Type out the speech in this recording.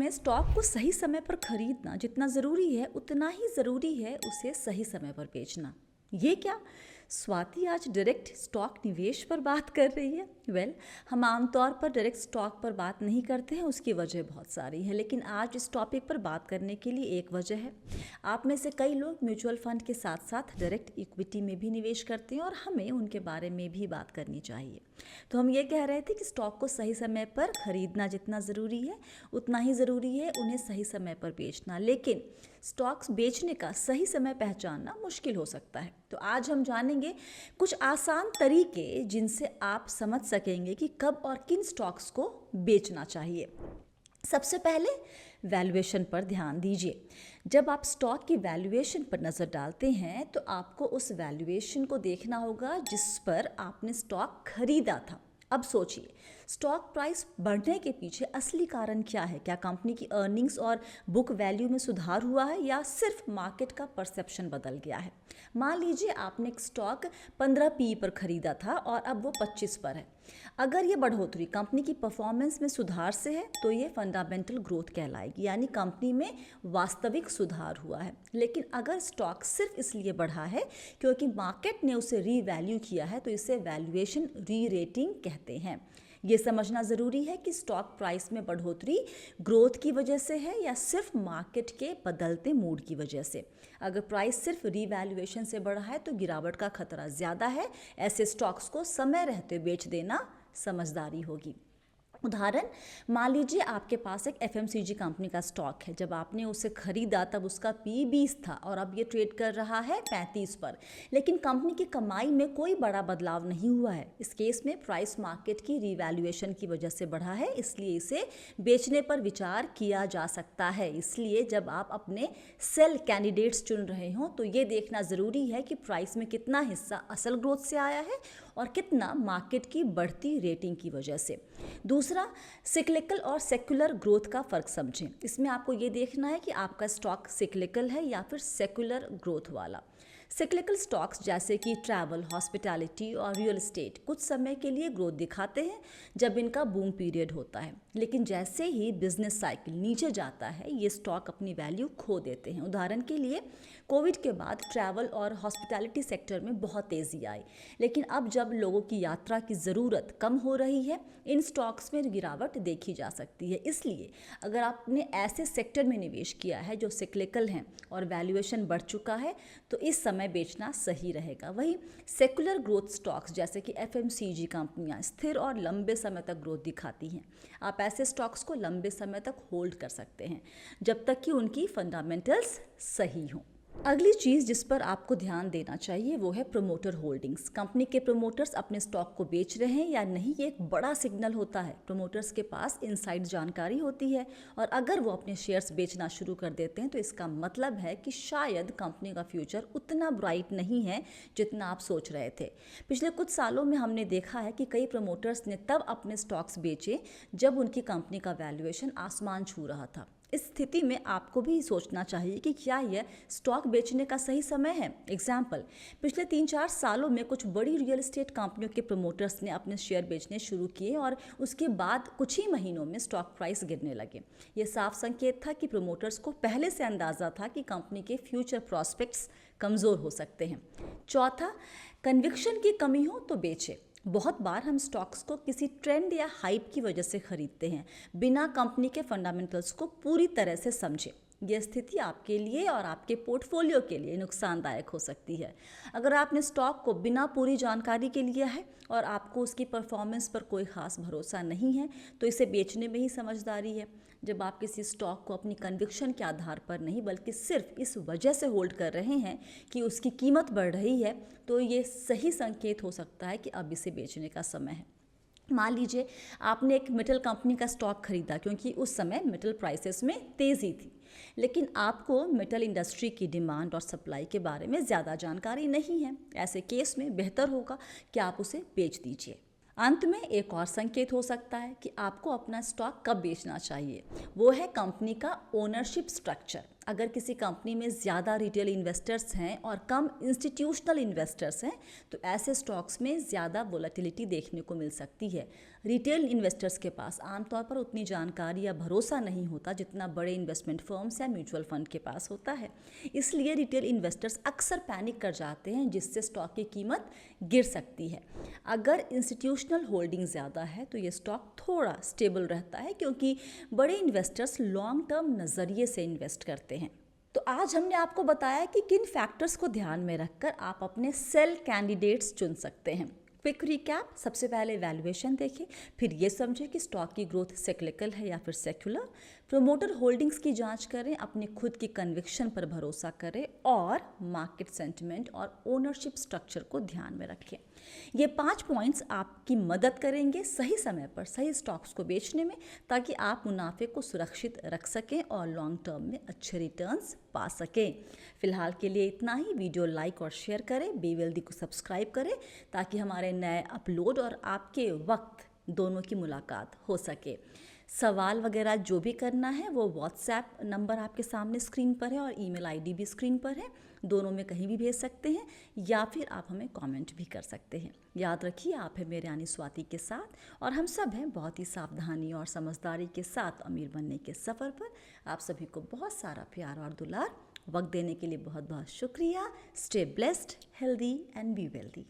में स्टॉक को सही समय पर खरीदना जितना ज़रूरी है उतना ही ज़रूरी है उसे सही समय पर बेचना। ये क्या? स्वाति आज डायरेक्ट स्टॉक निवेश पर बात कर रही है। हम आमतौर पर डायरेक्ट स्टॉक पर बात नहीं करते हैं, उसकी वजह बहुत सारी है, लेकिन आज इस टॉपिक पर बात करने के लिए एक वजह है। आप में से कई लोग म्यूचुअल फंड के साथ साथ डायरेक्ट इक्विटी में भी निवेश करते हैं और हमें उनके बारे में भी बात करनी चाहिए। तो हम ये कह रहे थे कि स्टॉक को सही समय पर खरीदना जितना ज़रूरी है उतना ही ज़रूरी है उन्हें सही समय पर बेचना, लेकिन स्टॉक्स बेचने का सही समय पहचानना मुश्किल हो सकता है। तो आज हम जानेंगे कुछ आसान तरीके जिनसे आप समझ सकेंगे कि कब और किन स्टॉक्स को बेचना चाहिए। सबसे पहले वैल्यूएशन पर ध्यान दीजिए। जब आप स्टॉक की वैल्यूएशन पर नज़र डालते हैं तो आपको उस वैल्यूएशन को देखना होगा जिस पर आपने स्टॉक खरीदा था। अब सोचिए, स्टॉक प्राइस बढ़ने के पीछे असली कारण क्या है? क्या कंपनी की अर्निंग्स और बुक वैल्यू में सुधार हुआ है या सिर्फ मार्केट का परसेप्शन बदल गया है? मान लीजिए आपने एक स्टॉक 15 पी पर खरीदा था और अब वो 25 पर है। अगर ये बढ़ोतरी कंपनी की परफॉर्मेंस में सुधार से है तो ये फंडामेंटल ग्रोथ कहलाएगी, यानी कंपनी में वास्तविक सुधार हुआ है। लेकिन अगर स्टॉक सिर्फ इसलिए बढ़ा है क्योंकि मार्केट ने उसे रीवैल्यू किया है तो इसे वैल्यूएशन री रेटिंग कहते हैं। ये समझना ज़रूरी है कि स्टॉक प्राइस में बढ़ोतरी ग्रोथ की वजह से है या सिर्फ मार्केट के बदलते मूड की वजह से। अगर प्राइस सिर्फ रीवैल्यूएशन से बढ़ा है तो गिरावट का खतरा ज़्यादा है। ऐसे स्टॉक्स को समय रहते बेच देना समझदारी होगी। उदाहरण, मान लीजिए आपके पास एक एफएमसीजी कंपनी का स्टॉक है। जब आपने उसे खरीदा तब उसका पी 20 था और अब ये ट्रेड कर रहा है 35 पर, लेकिन कंपनी की कमाई में कोई बड़ा बदलाव नहीं हुआ है। इस केस में प्राइस मार्केट की रीवैल्यूएशन की वजह से बढ़ा है, इसलिए इसे बेचने पर विचार किया जा सकता है। इसलिए जब आप अपने सेल कैंडिडेट्स चुन रहे हो तो ये देखना ज़रूरी है कि प्राइस में कितना हिस्सा असल ग्रोथ से आया है और कितना मार्केट की बढ़ती रेटिंग की वजह से। दूसरा, सिक्लिकल और सेक्युलर ग्रोथ का फ़र्क समझें। इसमें आपको ये देखना है कि आपका स्टॉक सिक्लिकल है या फिर सेक्युलर ग्रोथ वाला। सिक्लिकल स्टॉक्स जैसे कि ट्रैवल, हॉस्पिटैलिटी और रियल एस्टेट कुछ समय के लिए ग्रोथ दिखाते हैं जब इनका बूम पीरियड होता है, लेकिन जैसे ही बिजनेस साइकिल नीचे जाता है ये स्टॉक अपनी वैल्यू खो देते हैं। उदाहरण के लिए कोविड के बाद ट्रैवल और हॉस्पिटैलिटी सेक्टर में बहुत तेज़ी आई, लेकिन अब जब लोगों की यात्रा की ज़रूरत कम हो रही है इन स्टॉक्स में गिरावट देखी जा सकती है। इसलिए अगर आपने ऐसे सेक्टर में निवेश किया है जो सिक्लिकल हैं और वैल्यूएशन बढ़ चुका है तो इस समय बेचना सही रहेगा। वहीं सेक्युलर ग्रोथ स्टॉक्स जैसे कि एफएमसीजी कंपनियां स्थिर और लंबे समय तक ग्रोथ दिखाती हैं। आप ऐसे स्टॉक्स को लंबे समय तक होल्ड कर सकते हैं जब तक कि उनकी फंडामेंटल्स सही हों। अगली चीज़ जिस पर आपको ध्यान देना चाहिए वो है प्रमोटर होल्डिंग्स। कंपनी के प्रमोटर्स अपने स्टॉक को बेच रहे हैं या नहीं, ये एक बड़ा सिग्नल होता है। प्रमोटर्स के पास इनसाइड जानकारी होती है और अगर वो अपने शेयर्स बेचना शुरू कर देते हैं तो इसका मतलब है कि शायद कंपनी का फ्यूचर उतना ब्राइट नहीं है जितना आप सोच रहे थे। पिछले कुछ सालों में हमने देखा है कि कई प्रमोटर्स ने तब अपने स्टॉक्स बेचे जब उनकी कंपनी का वैल्यूएशन आसमान छू रहा था। इस स्थिति में आपको भी सोचना चाहिए कि क्या यह स्टॉक बेचने का सही समय है। एग्जाम्पल, पिछले 3-4 सालों में कुछ बड़ी रियल एस्टेट कंपनियों के प्रमोटर्स ने अपने शेयर बेचने शुरू किए और उसके बाद कुछ ही महीनों में स्टॉक प्राइस गिरने लगे। ये साफ संकेत था कि प्रमोटर्स को पहले से अंदाजा था कि कंपनी के फ्यूचर प्रॉस्पेक्ट्स कमज़ोर हो सकते हैं। चौथा, कन्विक्शन की कमी हो तो बेचे। बहुत बार हम स्टॉक्स को किसी ट्रेंड या हाइप की वजह से खरीदते हैं बिना कंपनी के फंडामेंटल्स को पूरी तरह से समझे। यह स्थिति आपके लिए और आपके पोर्टफोलियो के लिए नुकसानदायक हो सकती है। अगर आपने स्टॉक को बिना पूरी जानकारी के लिया है और आपको उसकी परफॉर्मेंस पर कोई ख़ास भरोसा नहीं है तो इसे बेचने में ही समझदारी है। जब आप किसी स्टॉक को अपनी कन्विक्शन के आधार पर नहीं बल्कि सिर्फ इस वजह से होल्ड कर रहे हैं कि उसकी कीमत बढ़ रही है तो ये सही संकेत हो सकता है कि अब इसे बेचने का समय है। मान लीजिए आपने एक मेटल कंपनी का स्टॉक खरीदा क्योंकि उस समय मेटल प्राइसेस में तेज़ी थी, लेकिन आपको मेटल इंडस्ट्री की डिमांड और सप्लाई के बारे में ज़्यादा जानकारी नहीं है। ऐसे केस में बेहतर होगा कि आप उसे बेच दीजिए। अंत में एक और संकेत हो सकता है कि आपको अपना स्टॉक कब बेचना चाहिए, वो है कंपनी का ओनरशिप स्ट्रक्चर। अगर किसी कंपनी में ज़्यादा रिटेल इन्वेस्टर्स हैं और कम इंस्टीट्यूशनल इन्वेस्टर्स हैं तो ऐसे स्टॉक्स में ज़्यादा वोलेटिलिटी देखने को मिल सकती है। रिटेल इन्वेस्टर्स के पास आमतौर पर उतनी जानकारी या भरोसा नहीं होता जितना बड़े इन्वेस्टमेंट फर्म्स या म्यूचुअल फंड के पास होता है। इसलिए रिटेल इन्वेस्टर्स अक्सर पैनिक कर जाते हैं, जिससे स्टॉक की कीमत गिर सकती है। अगर इंस्टीट्यूशनल होल्डिंग ज़्यादा है तो ये स्टॉक थोड़ा स्टेबल रहता है, क्योंकि बड़े इन्वेस्टर्स लॉन्ग टर्म नज़रिए से इन्वेस्ट करते हैं। तो आज हमने आपको बताया कि किन फैक्टर्स को ध्यान में रखकर आप अपने सेल कैंडिडेट्स चुन सकते हैं। क्विक रिकैप, सबसे पहले वैल्यूएशन देखें, फिर ये समझें कि स्टॉक की ग्रोथ साइक्लिकल है या फिर सेक्युलर। प्रोमोटर होल्डिंग्स की जांच करें, अपने खुद की कन्विक्शन पर भरोसा करें और मार्केट सेंटिमेंट और ओनरशिप स्ट्रक्चर को ध्यान में रखें। ये 5 पॉइंट्स आपकी मदद करेंगे सही समय पर सही स्टॉक्स को बेचने में, ताकि आप मुनाफे को सुरक्षित रख सकें और लॉन्ग टर्म में अच्छे रिटर्न्स पा सकें। फिलहाल के लिए इतना ही। वीडियो लाइक और शेयर करें, बी वेल्दी को सब्सक्राइब करें, ताकि हमारे नए अपलोड और आपके वक्त दोनों की मुलाकात हो सके। सवाल वगैरह जो भी करना है वो व्हाट्सएप नंबर आपके सामने स्क्रीन पर है और ईमेल आईडी भी स्क्रीन पर है, दोनों में कहीं भी भेज सकते हैं या फिर आप हमें कमेंट भी कर सकते हैं। याद रखिए, आप है मेरे यानी स्वाति के साथ और हम सब हैं बहुत ही सावधानी और समझदारी के साथ अमीर बनने के सफ़र पर। आप सभी को बहुत सारा प्यार और दुलार। वक्त देने के लिए बहुत बहुत शुक्रिया। Stay blessed, healthy and be wealthy.